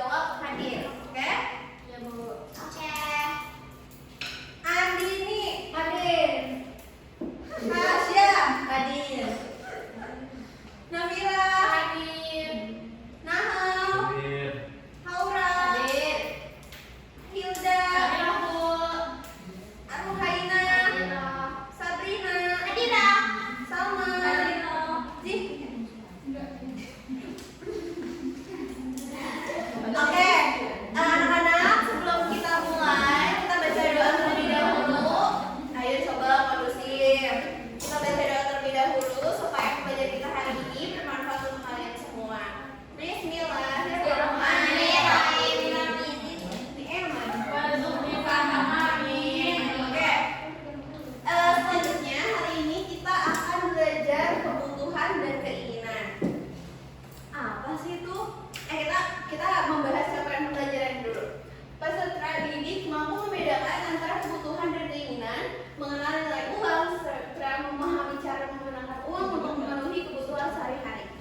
jawab hadir. Oke? Ya Bu. Oke. Andini hadir. Tasya hadir. Nabila Hadir. Nahal Hadir. Haura Hadir. Hilda Hadir Bu. Aruhaina Sabrina Hadira. Salma Hadira. Zih. Oke, anak-anak, sebelum kita mulai, kita baca doa terlebih dahulu. Ayo coba kondusif. Kita baca doa terlebih dahulu supaya pembelajaran kita hari ini bermanfaat untuk kalian semua. Bismillahirrahmanirrahim. Amin. Oke. Selanjutnya hari ini kita akan belajar kebutuhan dan keinginan. Apa sih itu? Kita membahas capaian pembelajaran dulu. Peserta didik mampu membedakan antara kebutuhan dan keinginan, mengenal nilai uang, serta memahami cara menggunakan uang untuk memenuhi kebutuhan sehari-hari.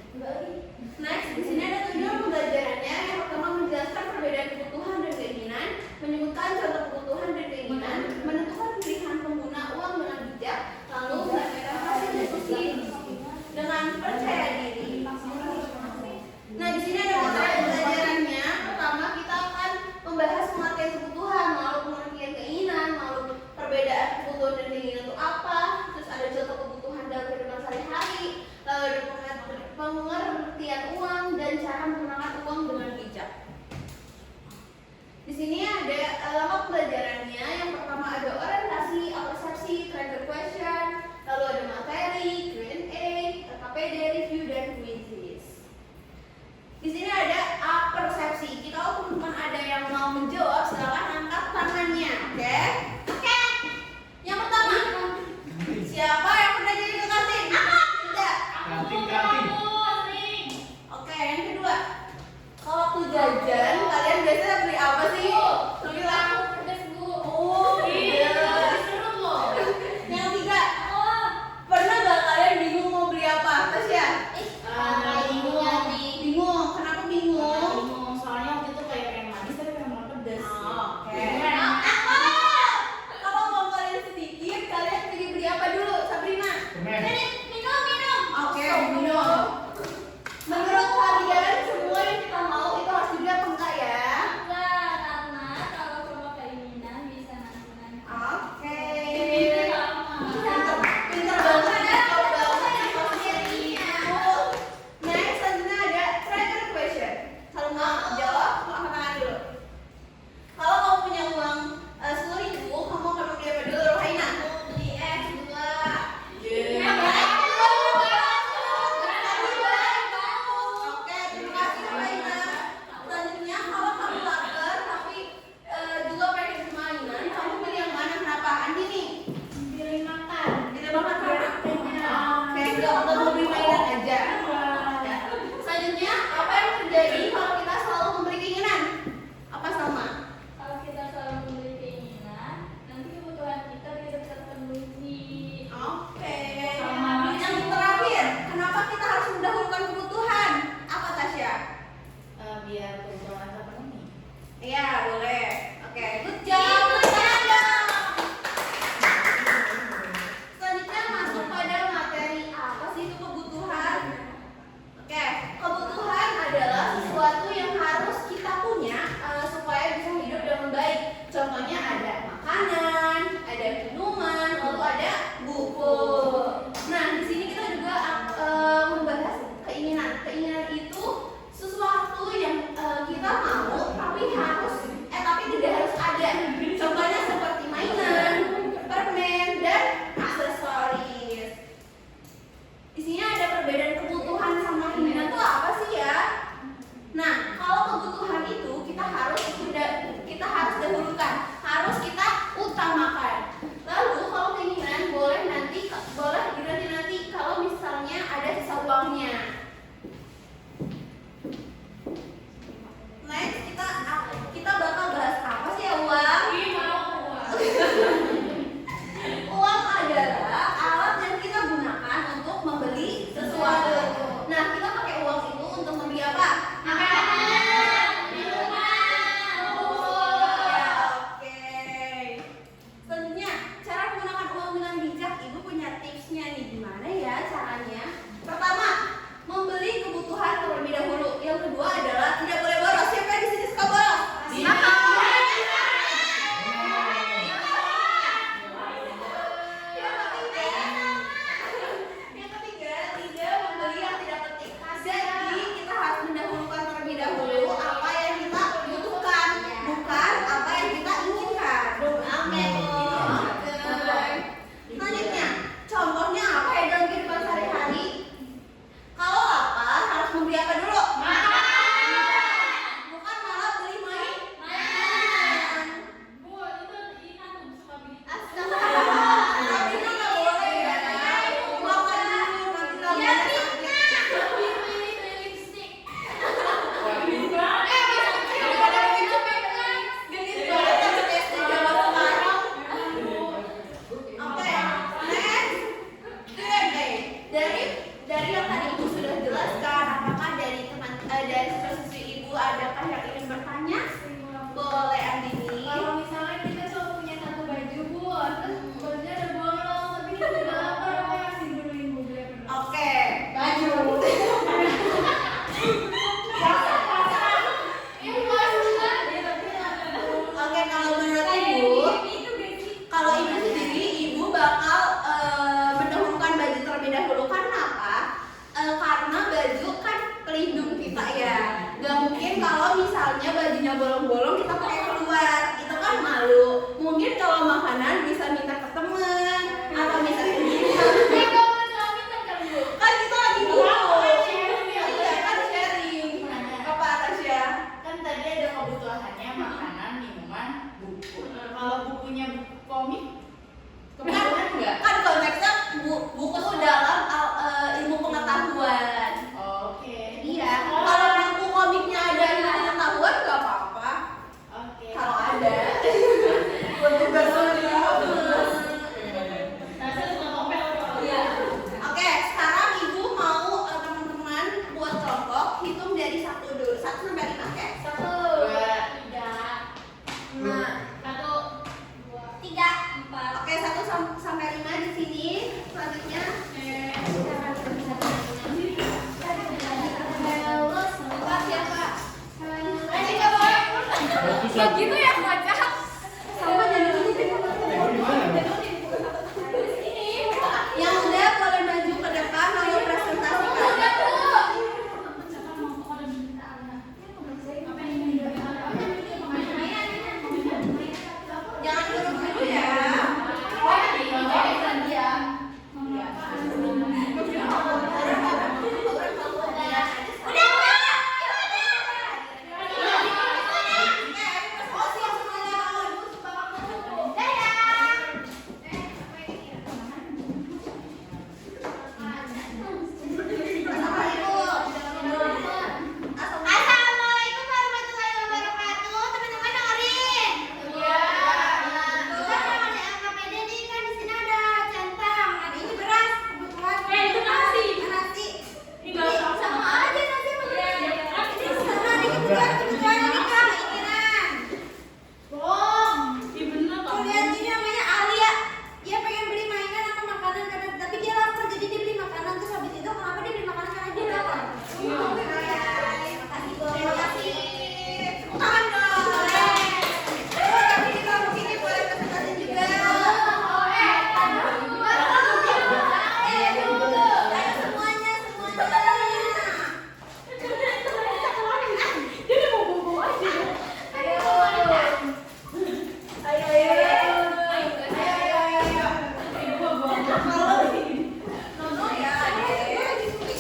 Next, di sini ada tujuan pembelajarannya. Yang pertama menjelaskan perbedaan kebutuhan dan keinginan, menyebutkan contoh kebutuhan dan keinginan, menentukan pilihan pengguna uang dengan bijak, lalu menyampaikan hasil diskusi dengan percaya diri. Nah, di sini ada materi pembelajarannya. Pertama, kita akan membahas pengertian kebutuhan, lalu pengertian keinginan, lalu perbedaan kebutuhan dan keinginan itu apa, terus ada contoh kebutuhan dalam kehidupan sehari-hari, lalu ada pengertian uang dan cara menggunakan uang dengan bijak. Di sini ada lama pembelajarannya. Yang pertama ada orientasi, persepsi, trigger question, lalu ada materi, Q&A, KPD, review, dan quizzes. Di sini ada persepsi. Jika teman-teman ada yang mau menjawab, silakan angkat tangannya. Oke? Oke. Yang pertama, siapa yang pernah jadi ke kantin? Tidak. Kantin. Oke, yang kedua, kalau waktu jajan, kalian biasanya beli apa sih? Bilang. Oh, iya. Yang tiga, pernah nggak kalian bingung mau beli apa? Tasya? Bingung. Kenapa bingung? Soalnya waktu itu kayak pengen manis tapi pengen makan pedas. Oke. Kalau mau kalian sedikit, kalian pilih beli apa dulu, Sabrina? Permen. Minum. Oke, minum. Menurut kalian semua yang kita mau itu harus dibeli apa enggak ya? Enggak, karena kalau cuma keinginan bisa nanti. Oke. Sama. Pinter banget ya kalau banget ini. Next, selanjutnya ada trigger question. Kalau mau jawab, mau angkat tangan dulu. Kalau kamu punya uang 10.000, kamu akan beli apa dulu, Rohaina? Beli es 2. Oke, terima kasih Rohaina. Selanjutnya, kalau kamu lapar tapi juga pengen mainan, kamu pilih yang mana? Kenapa? Andini? Pilih makan. Tidak makan karena oke, nggak mau beli mainan aja. Selanjutnya, apa yang terjadi kalau kita selalu memberi keinginan? Apa sama? Kalau kita selalu memberi keinginan, nanti kebutuhan kita tidak terpenuhi. Oke. Sama. Yang terakhir, kenapa kita harus mendahulukan kebutuhan? Apa Tasya? Biar kebutuhan terpenuhi. Iya, boleh. Oke, good job. Tangan dong. Selanjutnya masuk pada materi. Apa sih itu kebutuhan? Oke, kebutuhan adalah sesuatu yang harus kita punya supaya bisa hidup dengan baik. Contohnya ada makanan, ada minuman, lalu ada buku. Nah, di sini kita juga membahas keinginan. Keinginan itu sesuatu yang kita mau tapi tidak harus ada. komiknya bolong-bolong kita pakai keluar, itu kan malu. Mungkin kalau makanan bisa minta ke teman atau bisa sendiri. Kan kita lagi dulu. Iya kan sharing. Apa Tasya? Kan tadi ada kebutuhannya makanan, minuman, buku. Kalau bukunya buku komik, kebutuhan enggak? Kan konteksnya buku itu dalam ilmu pengetahuan. Oke. Iya. Kalau buku komiknya ada ilmu pengetahuan nggak apa-apa. Oke. Kalau ada. Tugas Iya. Oke, sekarang ibu mau teman-teman buat kelompok hitung dari 1 dulu. 1 sampai 5 oke? 3. Oke, 1 sampai 5 di sini. Selanjutnya Gitu ya kocak. sama jadi yang udah boleh maju ke depan mau presentasikan. Jangan turun dulu ya. Assalamualaikum warahmatullahi wabarakatuh. Teman-teman dengerin. Kita mau AKPD nih, kan di sini ada centang, ada ini beras, kebutuhan. Itu nasi. Nasi. Tinggal sama aja nasi sama beras. Iya. Ini sama nih kebutuhan ini Kang, ikinan. Bohong. Tuh lihat ini namanya Alia. Dia pengen beli mainan atau makanan karena tapi dia lapar jadi dia beli makanan terus habis itu kenapa dia beli makanan karena dia lapar. Terima kasih. Tepuk tangan dong. Tapi di kampus ini boleh presentasi juga. Ayo semuanya.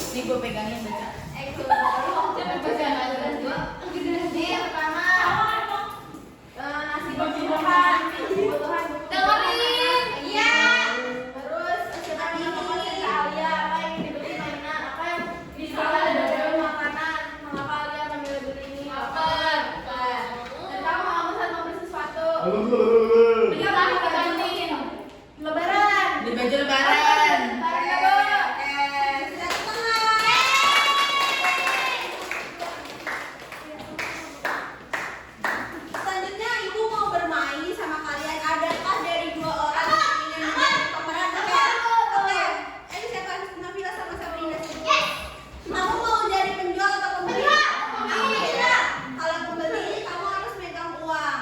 Nih gue pegangin baca. Nih yang pertama. Nasi Kebutuhan. dengerin. Iya. Terus Siapa ini Alia, apa yang dibeli mainan, apa yang bisa ada makanan, mengapa Alia mengambil beli ini? Lapar. Dan kamu mau pesan mau beli sesuatu. Dia lagi ke kantin. Lebaran. Di baju lebaran. Lebaran ya, Bu. Selanjutnya ibu mau bermain sama kalian. Adakah dari 2 orang yang ingin menjadi pemeran? Oke. Ini siapa? Nabila sama Sabrina. Kamu mau jadi penjual atau pembeli? Pembeli. Kalau pembeli kamu harus megang uang.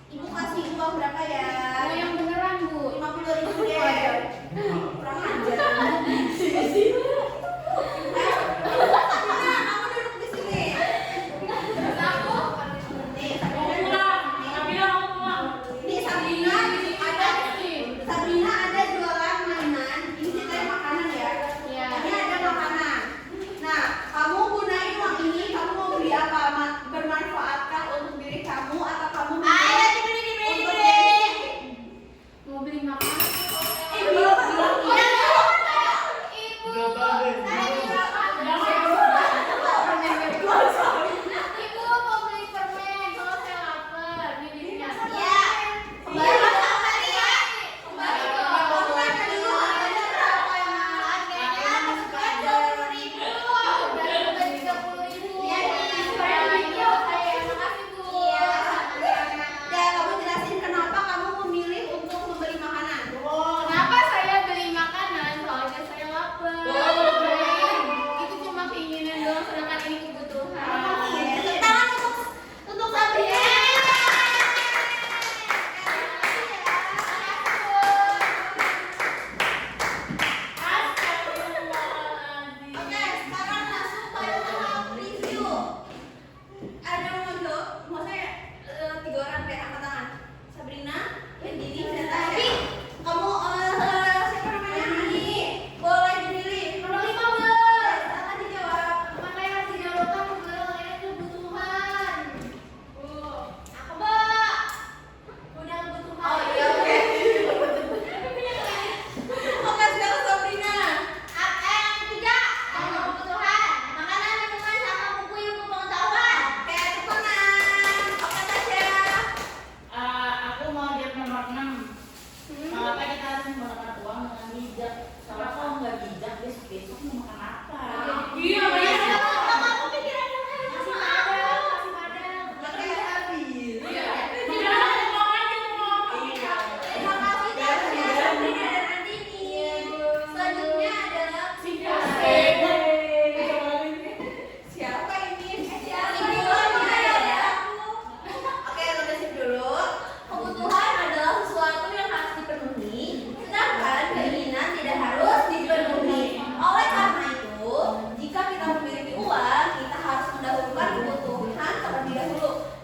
Ibu kasih uang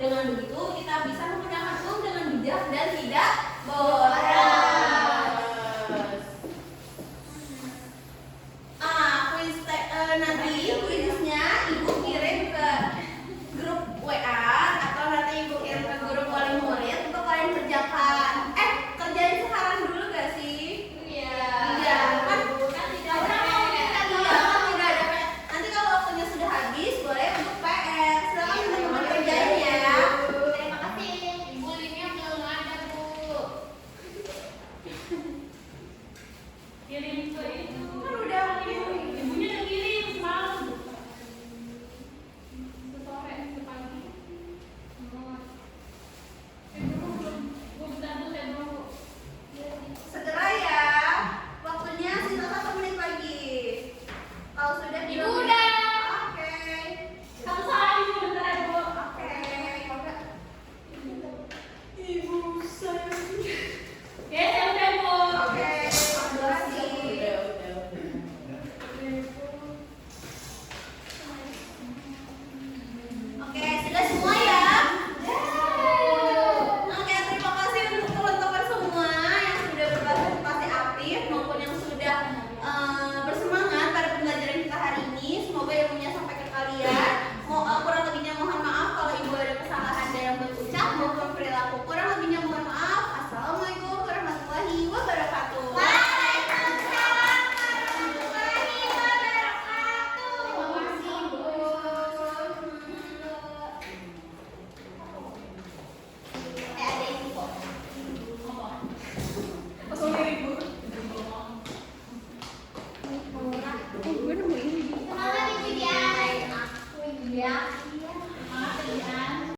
Dengan begitu kita bisa menggunakan uang dengan bijak dan tidak boros.